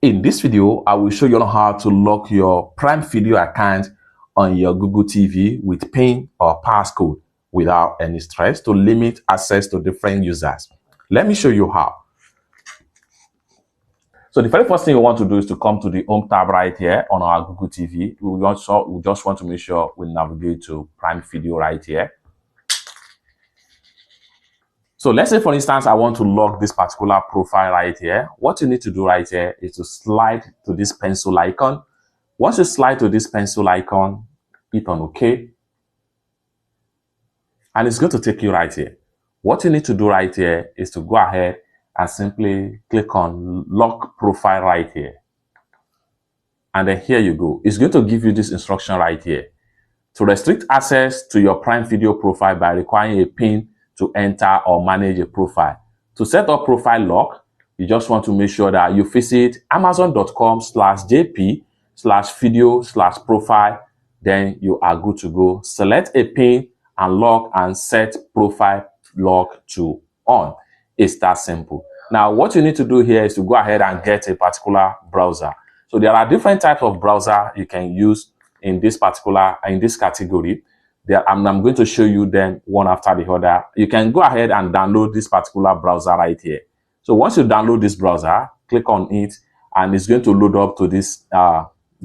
In this video, I will show you how to lock your Prime Video account on your Google TV with PIN or passcode without any stress to limit access to different users. Let me show you how. So the very first thing you want to do is to come to the Home tab right here on our Google TV. We just want to make sure we navigate to Prime Video right here. So let's say, for instance, I want to lock this particular profile right here. What you need to do right here is to slide to this pencil icon. Once you slide to this pencil icon, hit on OK. And it's going to take you right here. What you need to do right here is to go ahead and simply click on Lock Profile right here. And then here you go. It's going to give you this instruction right here. To restrict access to your Prime Video profile by requiring a PIN to enter or manage a profile. To set up profile lock, you just want to make sure that you visit amazon.com/jp/video/profile. Then you are good to go. Select a PIN and lock and set profile lock to on. It's that simple. Now, what you need to do here is to go ahead and get a particular browser. So there are different types of browser you can use in this category. I'm going to show you them one after the other. You can go ahead and download this particular browser right here. So once you download this browser, click on it, and it's going to load up to this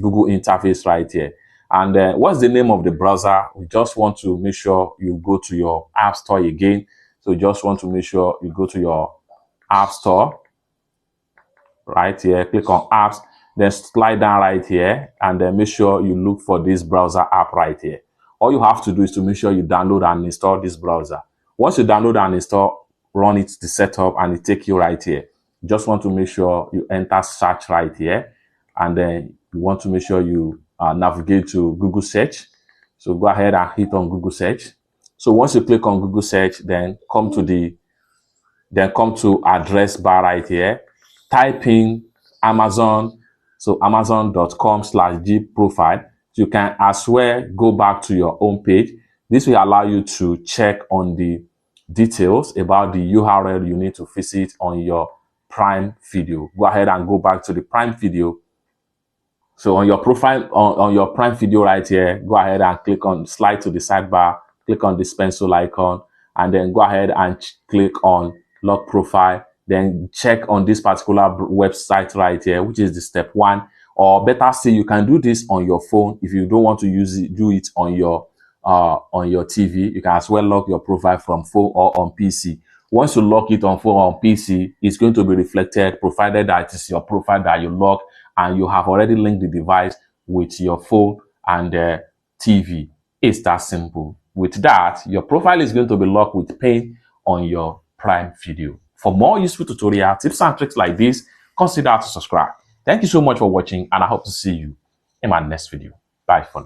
Google interface right here. And what's the name of the browser? We just want to make sure you go to your App Store again. So you just want to make sure you go to your App Store right here. Click on Apps, then slide down right here, and then make sure you look for this browser app right here. All you have to do is to make sure you download and install this browser. Once you download and install, run it, the setup, and it take you right here. You just want to make sure you enter search right here, and then you want to make sure you navigate to Google search. So go ahead and hit on Google search. So once you click on Google search, then come to address bar right here. Type in Amazon. So amazon.com/G-profile. You can as well go back to your home page. This will allow you to check on the details about the URL you need to visit on your Prime Video. Go ahead and go back to the Prime Video. So on your profile, on your Prime Video right here, go ahead and slide to the sidebar, click on this pencil icon, and then go ahead and click on Lock Profile. Then check on this particular website right here, which is the step 1. Or better still, you can do this on your phone. If you don't want to do it on your TV, you can as well lock your profile from phone or on PC. Once you lock it on phone or on PC, it's going to be reflected, provided that it is your profile that you lock and you have already linked the device with your phone and TV. It's that simple. With that, your profile is going to be locked with PIN on your Prime Video. For more useful tutorial tips and tricks like this, consider to subscribe. Thank you so much for watching, and I hope to see you in my next video. Bye for now.